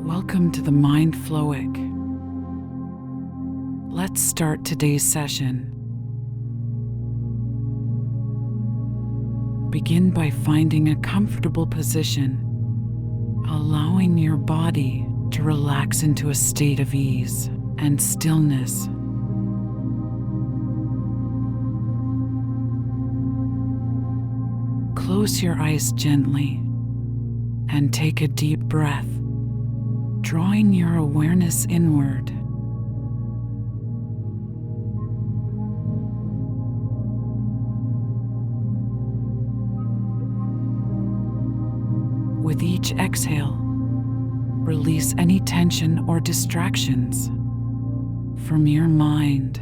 Welcome to the Mind Flowic. Let's start today's session. Begin by finding a comfortable position, allowing your body to relax into a state of ease and stillness. Close your eyes gently and take a deep breath, drawing your awareness inward. With each exhale, release any tension or distractions from your mind.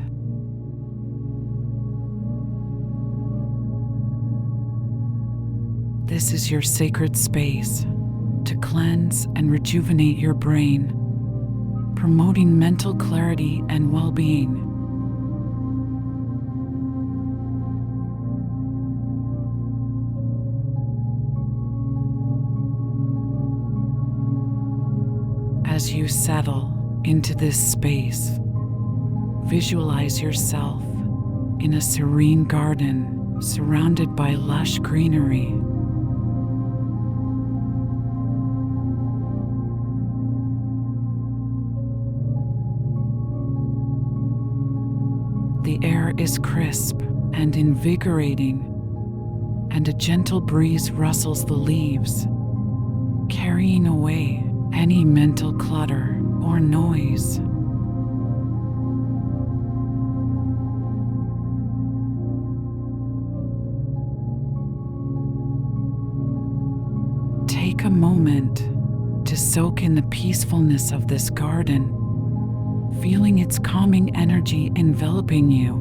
This is your sacred space to cleanse and rejuvenate your brain, promoting mental clarity and well-being. As you settle into this space, visualize yourself in a serene garden surrounded by lush greenery. The air is crisp and invigorating, and a gentle breeze rustles the leaves, carrying away any mental clutter or noise. Take a moment to soak in the peacefulness of this garden, feeling its calming energy enveloping you.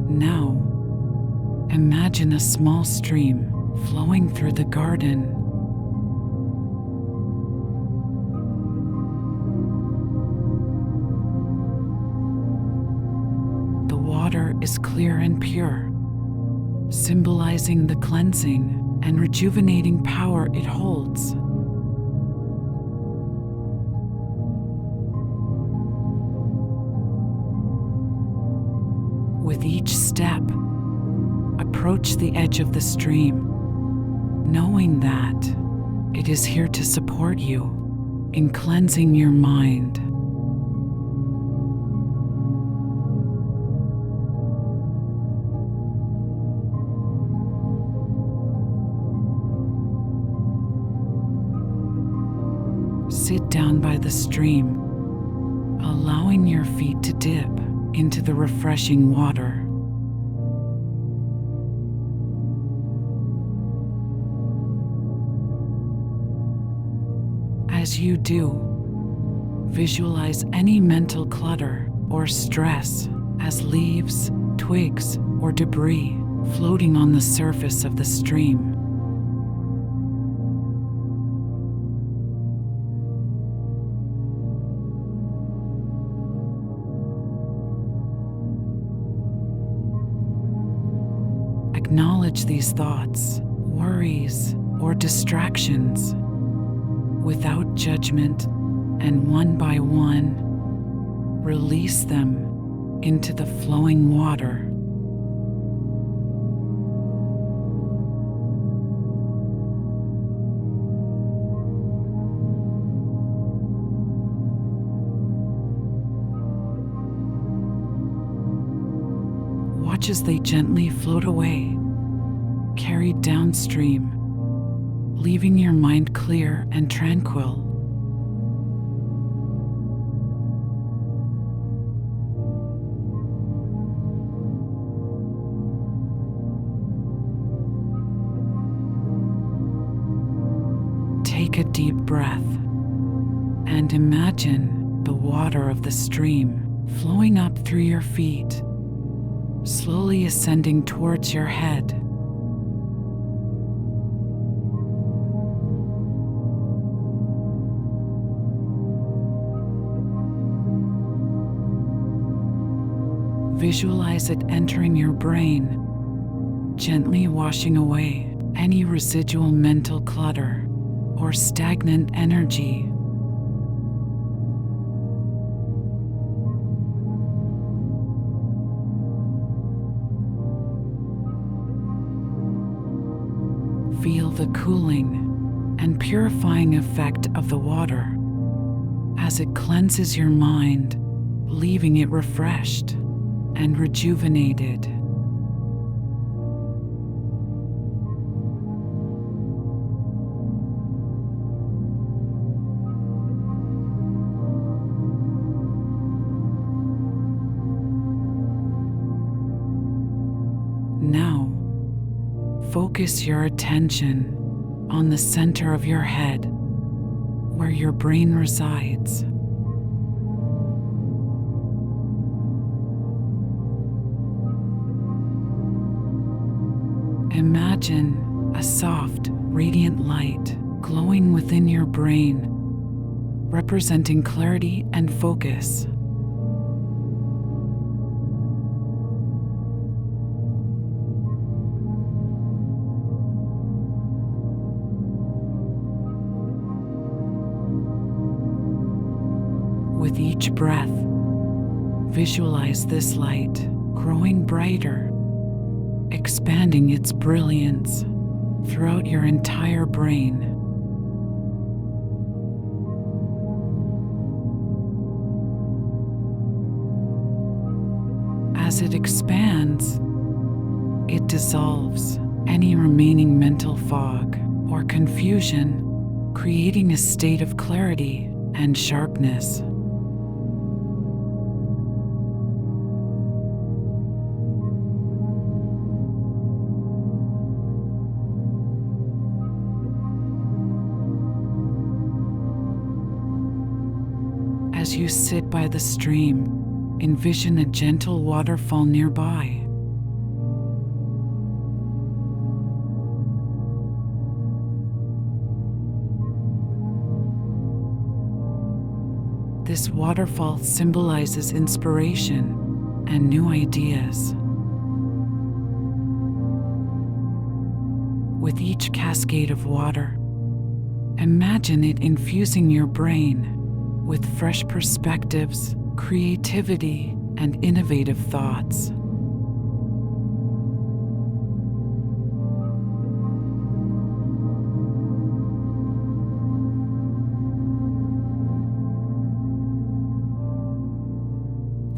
Now, imagine a small stream flowing through the garden. The water is clear and pure, symbolizing the cleansing and rejuvenating power it holds. With each step, approach the edge of the stream, knowing that it is here to support you in cleansing your mind. Sit down by the stream, allowing your feet to dip into the refreshing water. As you do, visualize any mental clutter or stress as leaves, twigs, or debris floating on the surface of the stream. Acknowledge these thoughts, worries, or distractions without judgment, and one by one, release them into the flowing water. Watch as they gently float away, carried downstream, leaving your mind clear and tranquil. Take a deep breath and imagine the water of the stream flowing up through your feet, slowly ascending towards your head. Visualize it entering your brain, gently washing away any residual mental clutter or stagnant energy. Feel the cooling and purifying effect of the water as it cleanses your mind, leaving it refreshed and rejuvenated. Now, focus your attention on the center of your head, where your brain resides. Imagine a soft, radiant light glowing within your brain, representing clarity and focus. With each breath, visualize this light growing brighter, expanding its brilliance throughout your entire brain. As it expands, it dissolves any remaining mental fog or confusion, creating a state of clarity and sharpness. As you sit by the stream, envision a gentle waterfall nearby. This waterfall symbolizes inspiration and new ideas. With each cascade of water, imagine it infusing your brain with fresh perspectives, creativity, and innovative thoughts.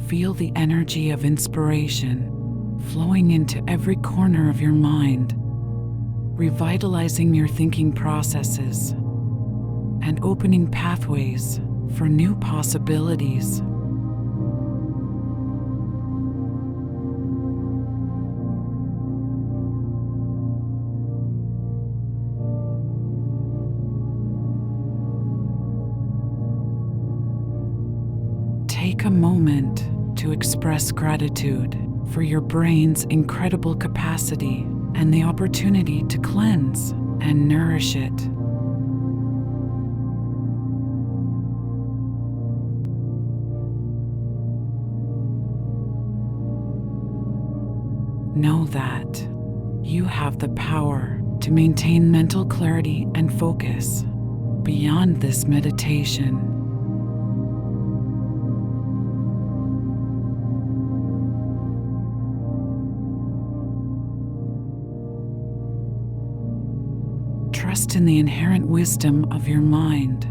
Feel the energy of inspiration flowing into every corner of your mind, revitalizing your thinking processes and opening pathways for new possibilities. Take a moment to express gratitude for your brain's incredible capacity and the opportunity to cleanse and nourish it. Know that you have the power to maintain mental clarity and focus beyond this meditation. Trust in the inherent wisdom of your mind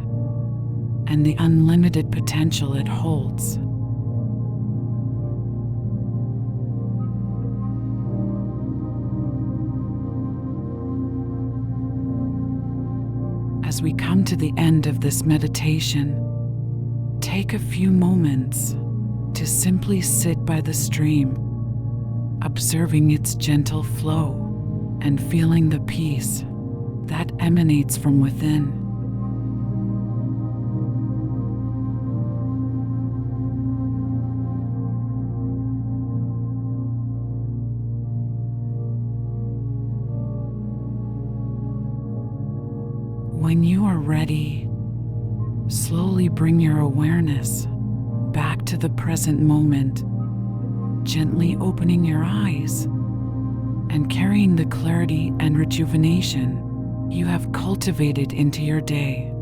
and the unlimited potential it holds. As we come to the end of this meditation, take a few moments to simply sit by the stream, observing its gentle flow and feeling the peace that emanates from within. When you are ready, slowly bring your awareness back to the present moment, gently opening your eyes and carrying the clarity and rejuvenation you have cultivated into your day.